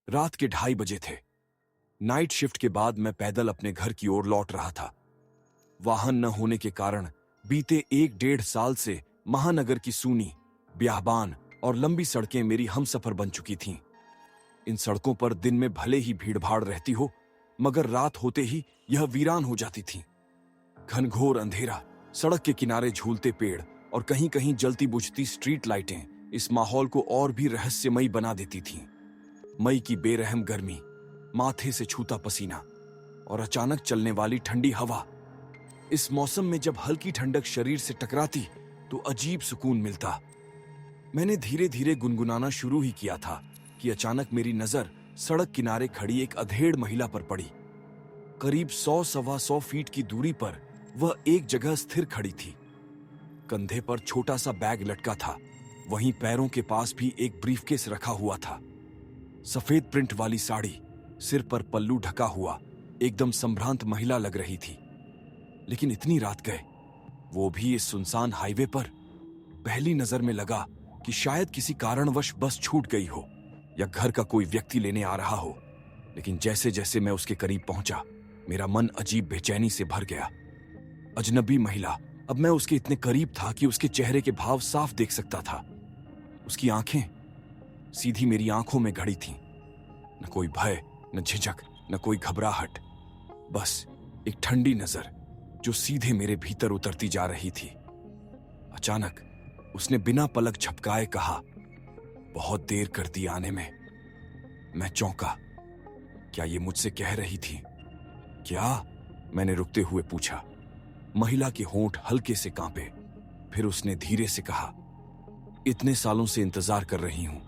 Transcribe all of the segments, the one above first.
रात के 2:30 थे। नाइट शिफ्ट के बाद मैं पैदल अपने घर की ओर लौट रहा था। वाहन न होने के कारण बीते 1-1.5 साल से महानगर की सूनी, ब्याहबान और लंबी सड़कें मेरी हमसफर बन चुकी थीं। इन सड़कों पर दिन में भले ही भीड़भाड़ रहती हो, मगर रात होते ही यह वीरान हो जाती थी। घनघोर अंधेरा, सड़क के किनारे झूलते पेड़ और कहीं कहीं जलती बुझती स्ट्रीट लाइटें इस माहौल को और भी रहस्यमयी बना देती थीं। मई की बेरहम गर्मी, माथे से छूता पसीना और अचानक चलने वाली ठंडी हवा। इस मौसम में जब हल्की ठंडक शरीर से टकराती तो अजीब सुकून मिलता। मैंने धीरे धीरे गुनगुनाना शुरू ही किया था कि अचानक मेरी नजर सड़क किनारे खड़ी एक अधेड़ महिला पर पड़ी। करीब 100-125 फीट की दूरी पर वह एक जगह स्थिर खड़ी थी। कंधे पर छोटा सा बैग लटका था, वहीं पैरों के पास भी एक ब्रीफकेस रखा हुआ था। सफेद प्रिंट वाली साड़ी, सिर पर पल्लू ढका हुआ, एकदम संभ्रांत महिला लग रही थी। लेकिन इतनी रात गए, वो भी इस सुनसान हाईवे पर। पहली नजर में लगा कि शायद किसी कारणवश बस छूट गई हो या घर का कोई व्यक्ति लेने आ रहा हो। लेकिन जैसे जैसे मैं उसके करीब पहुंचा, मेरा मन अजीब बेचैनी से भर गया। अजनबी महिला, अब मैं उसके इतने करीब था कि उसके चेहरे के भाव साफ देख सकता था। उसकी आंखें सीधी मेरी आंखों में गड़ी थीं। न कोई भय, न झिझक, न कोई घबराहट, बस एक ठंडी नजर जो सीधे मेरे भीतर उतरती जा रही थी। अचानक उसने बिना पलक झपकाए कहा, बहुत देर कर दी आने में। मैं चौंका। क्या ये मुझसे कह रही थी? क्या? मैंने रुकते हुए पूछा। महिला के होंठ हल्के से कांपे। फिर उसने धीरे से कहा, इतने सालों से इंतजार कर रही हूं।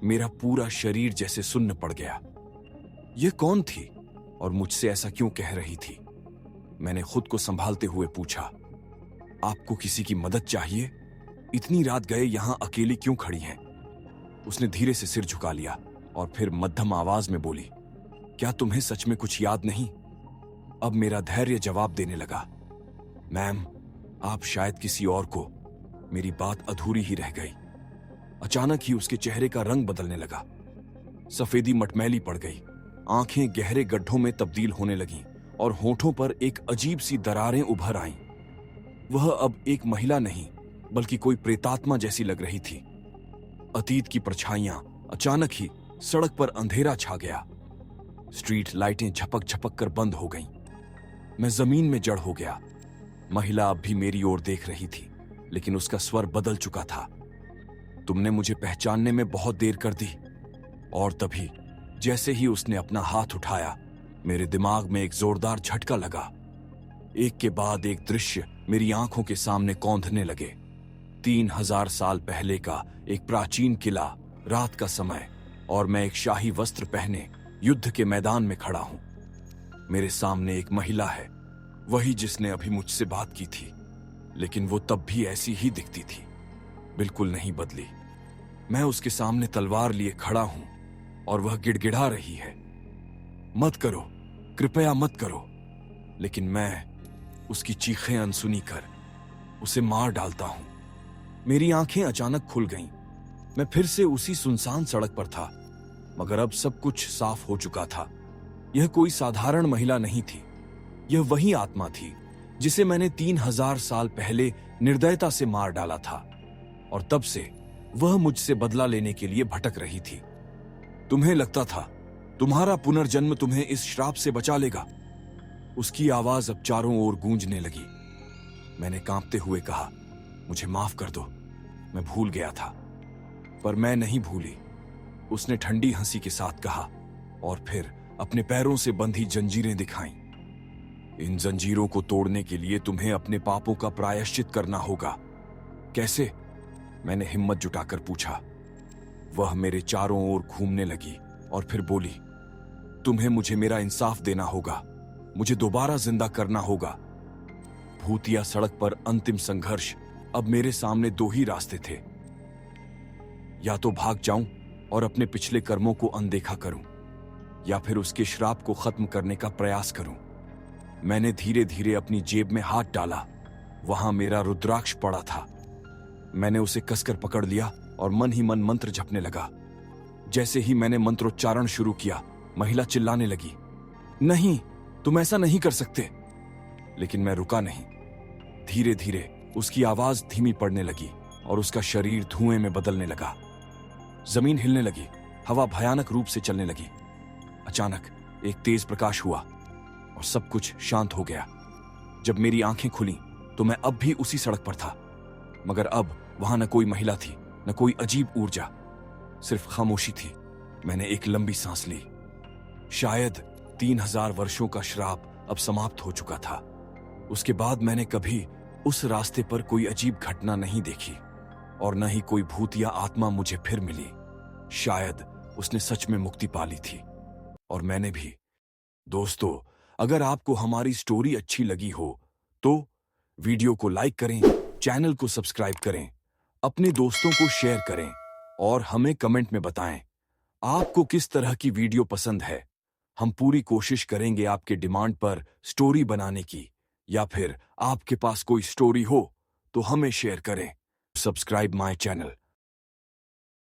मेरा पूरा शरीर जैसे सुन्न पड़ गया। यह कौन थी और मुझसे ऐसा क्यों कह रही थी? मैंने खुद को संभालते हुए पूछा, आपको किसी की मदद चाहिए? इतनी रात गए यहां अकेली क्यों खड़ी हैं? उसने धीरे से सिर झुका लिया और फिर मध्यम आवाज में बोली, क्या तुम्हें सच में कुछ याद नहीं? अब मेरा धैर्य जवाब देने लगा, मैम, आप शायद किसी और को। मेरी बात अधूरी ही रह गई। अचानक ही उसके चेहरे का रंग बदलने लगा। सफेदी मटमैली पड़ गई, आंखें गहरे गड्ढों में तब्दील होने लगीं और होठों पर एक अजीब सी दरारें उभर आईं। वह अब एक महिला नहीं, बल्कि कोई प्रेतात्मा जैसी लग रही थी। अतीत की परछाइयां, अचानक ही सड़क पर अंधेरा छा गया। स्ट्रीट लाइटें झपक झपक कर बंद हो गईं। मैं जमीन में जड़ हो गया। महिला अब भी मेरी ओर देख रही थी, लेकिन उसका स्वर बदल चुका था। तुमने मुझे पहचानने में बहुत देर कर दी। और तभी जैसे ही उसने अपना हाथ उठाया, मेरे दिमाग में एक जोरदार झटका लगा। एक के बाद एक दृश्य मेरी आंखों के सामने कौंधने लगे। 3000 साल पहले का एक प्राचीन किला, रात का समय, और मैं एक शाही वस्त्र पहने युद्ध के मैदान में खड़ा हूं। मेरे सामने एक महिला है, वही जिसने अभी मुझसे बात की थी, लेकिन वो तब भी ऐसी ही दिखती थी, बिल्कुल नहीं बदली। मैं उसके सामने तलवार लिए खड़ा हूं और वह गिड़गिड़ा रही है, मत करो, कृपया मत करो। लेकिन मैं उसकी चीखें अनसुनी कर उसे मार डालता हूं। मेरी आंखें अचानक खुल गईं। मैं फिर से उसी सुनसान सड़क पर था, मगर अब सब कुछ साफ हो चुका था। यह कोई साधारण महिला नहीं थी, यह वही आत्मा थी जिसे मैंने 3000 साल पहले निर्दयता से मार डाला था, और तब से वह मुझसे बदला लेने के लिए भटक रही थी। तुम्हें लगता था तुम्हारा पुनर्जन्म तुम्हें इस श्राप से बचा लेगा? उसकी आवाज अब चारों ओर गूंजने लगी। मैंने कांपते हुए कहा, मुझे माफ कर दो, मैं भूल गया था। पर मैं नहीं भूली, उसने ठंडी हंसी के साथ कहा, और फिर अपने पैरों से बंधी जंजीरें दिखाईं। इन जंजीरों को तोड़ने के लिए तुम्हें अपने पापों का प्रायश्चित करना होगा। कैसे? मैंने हिम्मत जुटाकर पूछा। वह मेरे चारों ओर घूमने लगी और फिर बोली, तुम्हें मुझे मेरा इंसाफ देना होगा, मुझे दोबारा जिंदा करना होगा। भूतिया सड़क पर अंतिम संघर्ष। अब मेरे सामने दो ही रास्ते थे, या तो भाग जाऊं और अपने पिछले कर्मों को अनदेखा करूं, या फिर उसके श्राप को खत्म करने का प्रयास करूं। मैंने धीरे धीरे अपनी जेब में हाथ डाला। वहां मेरा रुद्राक्ष पड़ा था। मैंने उसे कसकर पकड़ लिया और मन ही मन मंत्र जपने लगा। जैसे ही मैंने मंत्रोच्चारण शुरू किया, महिला चिल्लाने लगी, नहीं, तुम ऐसा नहीं कर सकते। लेकिन मैं रुका नहीं। धीरे धीरे उसकी आवाज धीमी पड़ने लगी और उसका शरीर धुएं में बदलने लगा। जमीन हिलने लगी, हवा भयानक रूप से चलने लगी। अचानक एक तेज प्रकाश हुआ और सब कुछ शांत हो गया। जब मेरी आंखें खुली तो मैं अब भी उसी सड़क पर था, मगर अब वहां न कोई महिला थी, न कोई अजीब ऊर्जा, सिर्फ खामोशी थी। मैंने एक लंबी सांस ली। शायद 3000 वर्षों का श्राप अब समाप्त हो चुका था। उसके बाद मैंने कभी उस रास्ते पर कोई अजीब घटना नहीं देखी और न ही कोई भूत या आत्मा मुझे फिर मिली। शायद उसने सच में मुक्ति पा ली थी और मैंने भी। दोस्तों, अगर आपको हमारी स्टोरी अच्छी लगी हो तो वीडियो को लाइक करें, चैनल को सब्सक्राइब करें, अपने दोस्तों को शेयर करें और हमें कमेंट में बताएं आपको किस तरह की वीडियो पसंद है। हम पूरी कोशिश करेंगे आपके डिमांड पर स्टोरी बनाने की, या फिर आपके पास कोई स्टोरी हो तो हमें शेयर करें। Subscribe my channel.